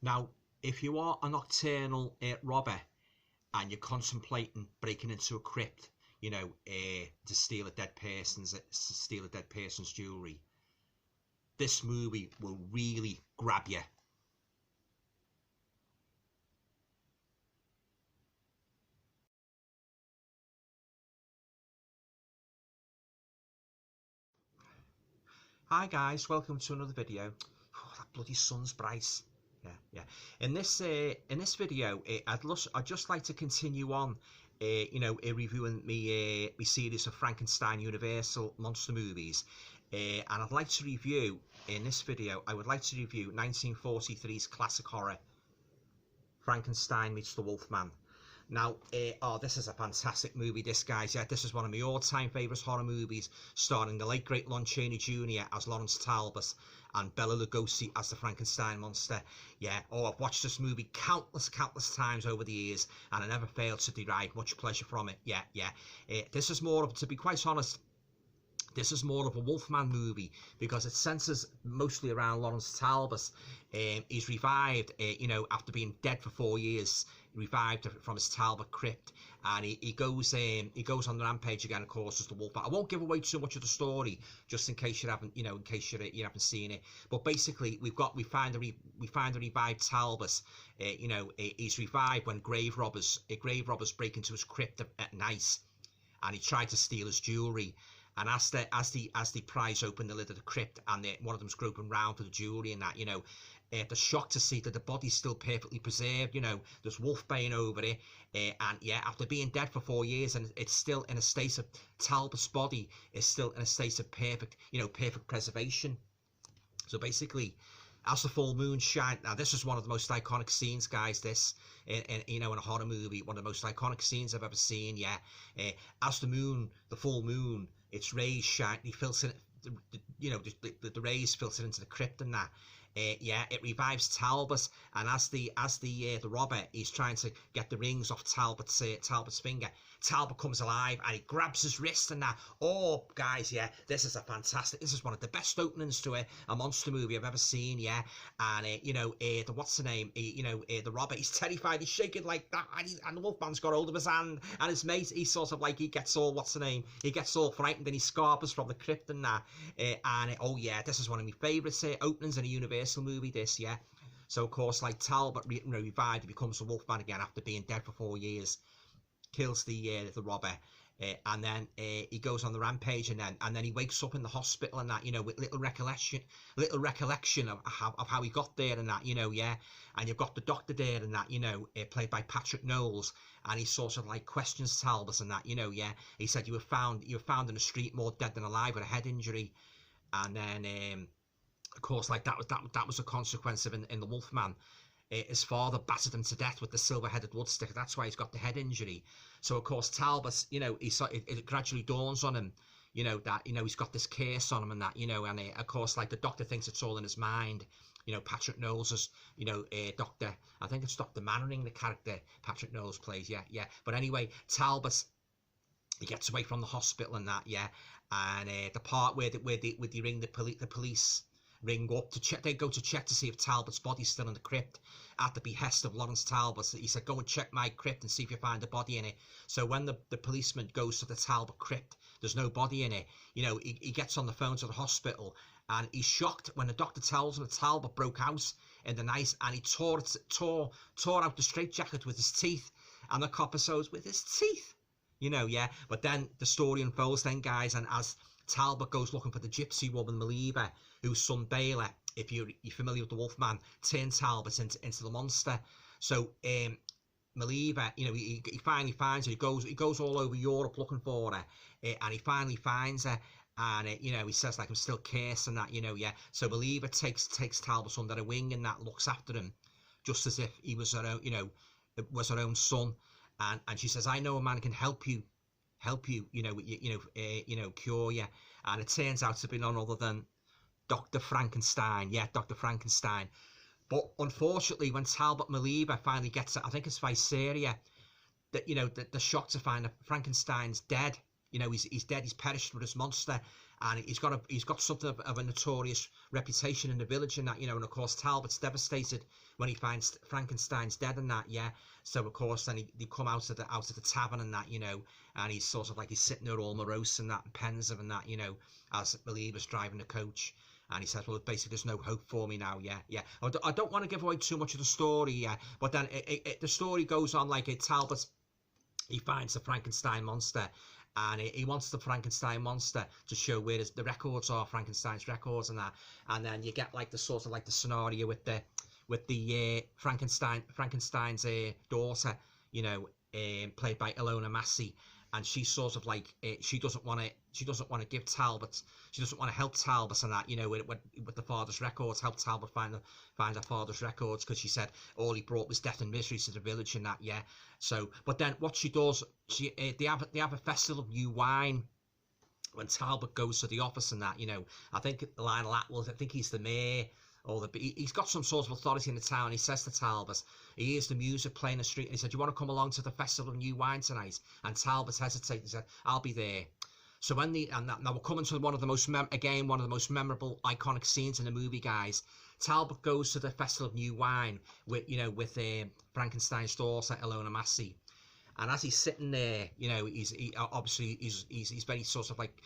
Now, if you are a nocturnal robber and you're contemplating breaking into a crypt, to steal a dead person's jewelry, this movie will really grab you. Hi guys, welcome to another video. Oh, that bloody sun's bright. Yeah. In this video, I'd just like to continue on, reviewing me series of Frankenstein Universal monster movies, and I'd like to review in this video. I would like to review 1943's classic horror, Frankenstein meets the Wolfman. Now, this is a fantastic movie, this, guys. Yeah, this is one of my all-time favourite horror movies, starring the late, great Lon Chaney Jr. as Lawrence Talbot and Bela Lugosi as the Frankenstein monster. Yeah, I've watched this movie countless times over the years, and I never failed to derive much pleasure from it. Yeah. This is more of, to be quite honest, this is more of a Wolfman movie because it centres mostly around Lawrence Talbot. He's revived, after being dead for 4 years, revived from his Talbot crypt, and he goes on the rampage again, of course, as the Wolfman. I won't give away too much of the story, just in case you haven't, you haven't seen it. But basically, we find a revived Talbot. He's revived when grave robbers break into his crypt at night, and he tried to steal his jewelry. And as they prise open the lid of the crypt, and one of them's groping round for the jewelry and that, they're shocked to see that the body's still perfectly preserved. There's wolfbane over it, and yeah, after being dead for 4 years, and it's still in a state of, Talbot's body is still in a state of perfect preservation. So basically, as the full moon shines, now this is one of the most iconic scenes, guys. This, in a horror movie, one of the most iconic scenes I've ever seen. Yeah, as the full moon, its rays shine. He filters it. The rays filter into the crypt and that. It revives Talbot, and as the robber, he's trying to get the rings off Talbot's finger. Talbot comes alive and he grabs his wrist and that. Oh, guys, yeah, this is one of the best openings to a monster movie I've ever seen. Yeah, and the what's the name? The robber, he's terrified, he's shaking like that, and the Wolfman's got hold of his hand, and his mate, he's sort of like, he gets all frightened, and he scarpers from the crypt and that. Oh yeah, this is one of my favourite openings in a Universal movie, this. Yeah, so of course, like, Talbot revived, he becomes the Wolfman again after being dead for 4 years, kills the robber, and then he goes on the rampage, and then he wakes up in the hospital and that, with little recollection of how he got there and that, yeah. And you've got the doctor there and that, played by Patrick Knowles, and he sort of like questions Talbot and that, yeah. He said, you were found in the street more dead than alive with a head injury. And then of course, like, that was a consequence of in the Wolfman. His father battered him to death with the silver-headed wood stick. That's why he's got the head injury. So of course, Talbot, it gradually dawns on him, that he's got this curse on him and that, and of course, like, the doctor thinks it's all in his mind. Patrick Knowles is, Doctor, I think it's Dr. Mannering, the character Patrick Knowles plays. Yeah. But anyway, Talbot, he gets away from the hospital and that, yeah. And the part where they ring the police ring up to check. They go to check to see if Talbot's body's still in the crypt, at the behest of Lawrence Talbot. He said, go and check my crypt and see if you find a body in it. So when the policeman goes to the Talbot crypt, there's no body in it. He gets on the phone to the hospital, and he's shocked when the doctor tells him that Talbot broke out in the night, and he tore out the straitjacket with his teeth, and the copper sews with his teeth. Yeah. But then the story unfolds then, guys, and as Talbot goes looking for the gypsy woman Maliva, whose son Bela, if you're familiar with the Wolfman, turned Talbot into the monster. So Maliva, he finally finds her. He goes all over Europe looking for her, and he finally finds her. And he says, like, I'm still cursed and that, yeah. So Maliva takes Talbot under her wing and that, looks after him, just as if he was her own, was her own son. And she says, I know a man can help you, cure you. And it turns out to be none other than Dr. Frankenstein. Yeah, Dr. Frankenstein. But unfortunately, when Talbot Maliva finally gets it, I think it's Visaria, that, the shock to find that Frankenstein's dead. He's dead, he's perished with his monster. and he's got something of a notorious reputation in the village and that, you know. And of course Talbot's devastated when he finds Frankenstein's dead and that, yeah. So of course then they come out of the tavern and that, you know, and he's sort of like, he's sitting there all morose and that, and pensive and that, you know, as Believer's driving the coach. And he says, well, basically, there's no hope for me now, yeah, yeah. I don't want to give away too much of the story, yeah, but then the story goes on like Talbot, he finds the Frankenstein monster, and he wants the Frankenstein monster to show where the records are, Frankenstein's records and that. And then you get like the sort of like the scenario with the Frankenstein's daughter, you know, played by Ilona Massey, and she's sort of like she doesn't want to give Talbot, she doesn't want to help Talbot and that, you know, with the father's records, help Talbot find her father's records, because she said all he brought was death and misery to the village and that, yeah. So, but then what she does, they have a festival of new wine when Talbot goes to the office and that, you know. I think Lionel Atwill, I think he's the mayor, or he's got some sort of authority in the town. He says to Talbot, he hears the music playing in the street, and he said, "Do you want to come along to the festival of new wine tonight?" And Talbot hesitated. He said, "I'll be there." So when now we're coming to one of the most memorable, iconic scenes in the movie, guys. Talbot goes to the festival of new wine with Frankenstein's daughter Ilona Massey. And as he's sitting there, you know, he's very sort of like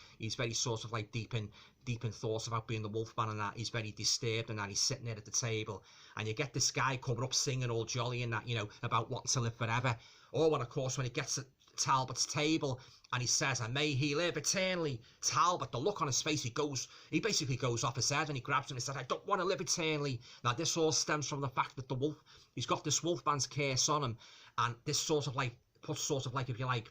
deep in thoughts about being the Wolfman and that. He's very disturbed and that. He's sitting there at the table, and you get this guy coming up singing all jolly and that, you know, about wanting to live forever. Or when, of course, when he gets to Talbot's table and he says, "And may he live eternally," Talbot, the look on his face, he basically goes off his head, and he grabs him and says, "I don't want to live eternally." Now this all stems from the fact that he's got this Wolfman's curse on him, and this sort of like puts sort of like, if you like,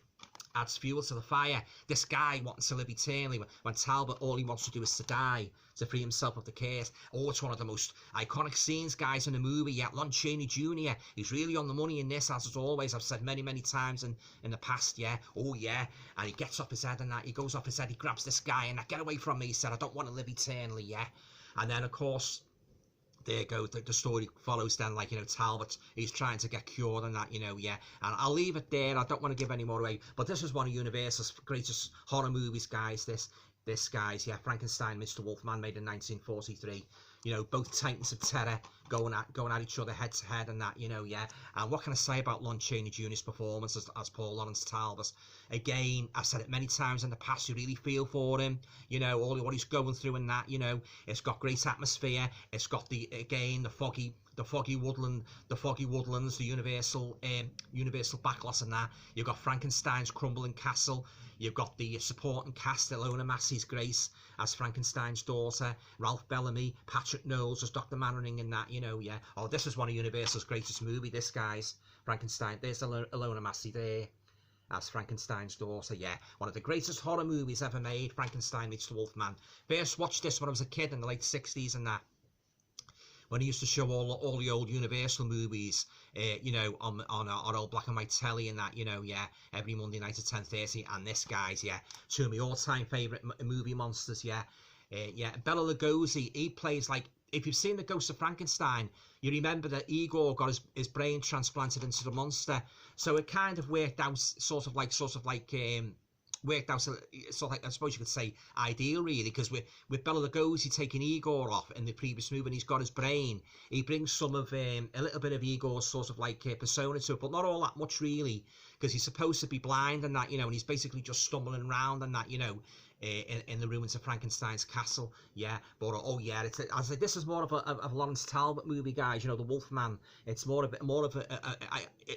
adds fuel to the fire. This guy wanting to live eternally, when Talbot, all he wants to do is to die, to free himself of the curse. Oh, it's one of the most iconic scenes, guys, in the movie. Yeah, Lon Chaney Jr., he's really on the money in this, as always. I've said many times in the past, yeah. Oh, yeah. And he gets off his head and that. He goes off his head, he grabs this guy, and that, "Get away from me," he said. "I don't want to live eternally," yeah. And then, of course, there you go, the story follows then, like, you know, Talbot, he's trying to get cured and that, you know, yeah. And I'll leave it there, I don't want to give any more away, but this is one of Universal's greatest horror movies, guys, this guys, yeah. Frankenstein, Mr. Wolfman, made in 1943. You know, both titans of terror going at each other head to head and that, you know, yeah. And what can I say about Lon Chaney Jr.'s performance as Paul Laurence Talbot? Again, I've said it many times in the past, you really feel for him, you know, all what he's going through and that, you know. It's got great atmosphere. It's got the foggy woodlands, the universal backglass and that. You've got Frankenstein's crumbling castle. You've got the supporting cast, Ilona Massey's Grace as Frankenstein's daughter, Ralph Bellamy, Patrick Knowles as Dr. Mannering and that, you know, yeah. Oh, this is one of Universal's greatest movie, this, guys. Frankenstein, there's Ilona Massey there as Frankenstein's daughter, yeah. One of the greatest horror movies ever made, Frankenstein meets the Wolfman. First watched this when I was a kid in the late 60s and that, when he used to show all the old Universal movies, you know, on old black and white telly and that, you know, yeah, every Monday night at 10:30. And this, guys, yeah, two of my all-time favourite movie monsters, yeah. Yeah, Bela Lugosi, he plays, like, if you've seen The Ghost of Frankenstein, you remember that Igor got his brain transplanted into the monster, so it kind of worked out sort of like worked out sort of like, I suppose you could say, ideal, really, because with Bela Lugosi taking Igor off in the previous movie and he's got his brain, he brings some of a little bit of Igor's sort of like persona to it, but not all that much, really, because he's supposed to be blind and that, you know, and he's basically just stumbling around and that, you know, in the ruins of Frankenstein's castle, yeah. But oh yeah, this is more of a Lawrence Talbot movie, guys. You know, the Wolfman. It's more of a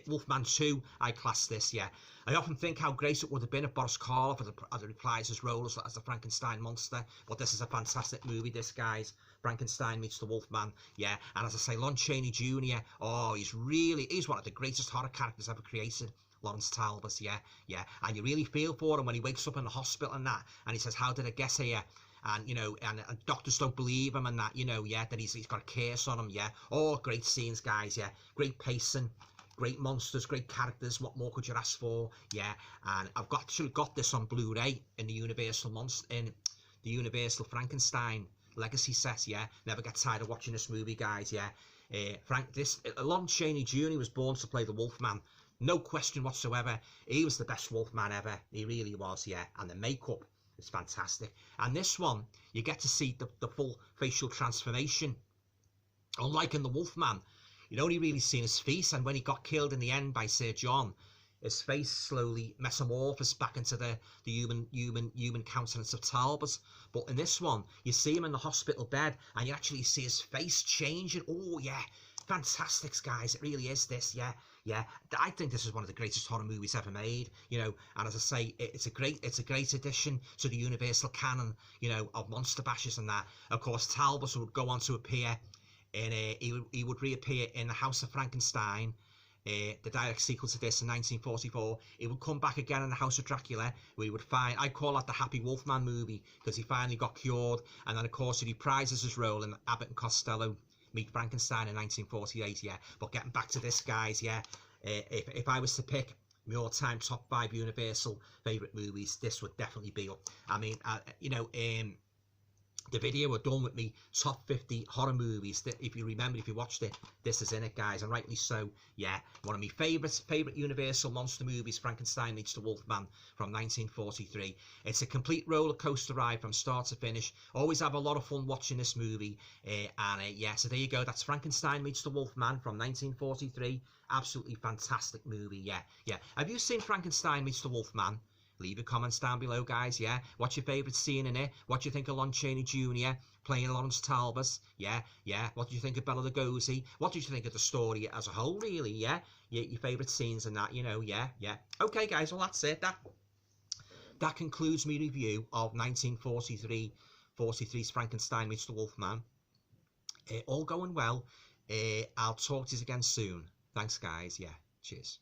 Wolfman 2. I class this, yeah. I often think how great it would have been if Boris Karloff had reprised his role as the Frankenstein monster. But this is a fantastic movie, this, guys. Frankenstein meets the Wolfman, yeah. And as I say, Lon Chaney Jr. Oh, he's one of the greatest horror characters ever created. Lawrence Talbot, yeah, yeah, and you really feel for him when he wakes up in the hospital and that, and he says, "How did I get here?" And, you know, and doctors don't believe him and that, you know, yeah, that he's got a curse on him, yeah. Oh, great scenes, guys, yeah. Great pacing, great monsters, great characters. What more could you ask for? Yeah, and I've actually got this on Blu-ray in the Universal Frankenstein Legacy set, yeah. Never get tired of watching this movie, guys, yeah. Lon Chaney Jr. was born to play the Wolfman. No question whatsoever. He was the best Wolfman ever. He really was, yeah. And the makeup, It's fantastic. And this one, you get to see the full facial transformation. Unlike in the Wolfman, you'd only really seen his face, and when he got killed in the end by Sir John, his face slowly metamorphosed back into the human countenance of Talbot. But in this one, you see him in the hospital bed, and you actually see his face changing. Oh yeah, fantastic, guys! It really is. This, yeah. I think this is one of the greatest horror movies ever made. You know, and as I say, it's a great addition to the Universal canon. You know, of monster bashers and that. Of course, Talbot would go on to appear in he would reappear in the House of Frankenstein. The direct sequel to this in 1944. He would come back again in the House of Dracula, where he would find, I call that the Happy Wolfman movie, because he finally got cured. And then of course he reprises his role in Abbott and Costello Meet Frankenstein in 1948. Yeah, but getting back to this, guys, yeah, if I was to pick my all-time top 5 Universal favourite movies, this would definitely be up. I mean, you know, the video were done with me top 50 horror movies. If you remember, if you watched it, this is in it, guys, and rightly so. Yeah, one of my favourite Universal monster movies, Frankenstein Meets the Wolfman from 1943. It's a complete roller coaster ride from start to finish. Always have a lot of fun watching this movie. Yeah, so there you go. That's Frankenstein Meets the Wolfman from 1943. Absolutely fantastic movie. Yeah. Have you seen Frankenstein Meets the Wolfman? Leave your comments down below, guys, yeah? What's your favourite scene in it? What do you think of Lon Chaney Jr. playing Lawrence Talbot? Yeah? What do you think of Bela Lugosi? What did you think of the story as a whole, really, yeah? Your favourite scenes and that, you know, yeah. Okay, guys, well, that's it. That concludes my review of 1943's Frankenstein Meets the Wolfman. All going well. I'll talk to you again soon. Thanks, guys, yeah. Cheers.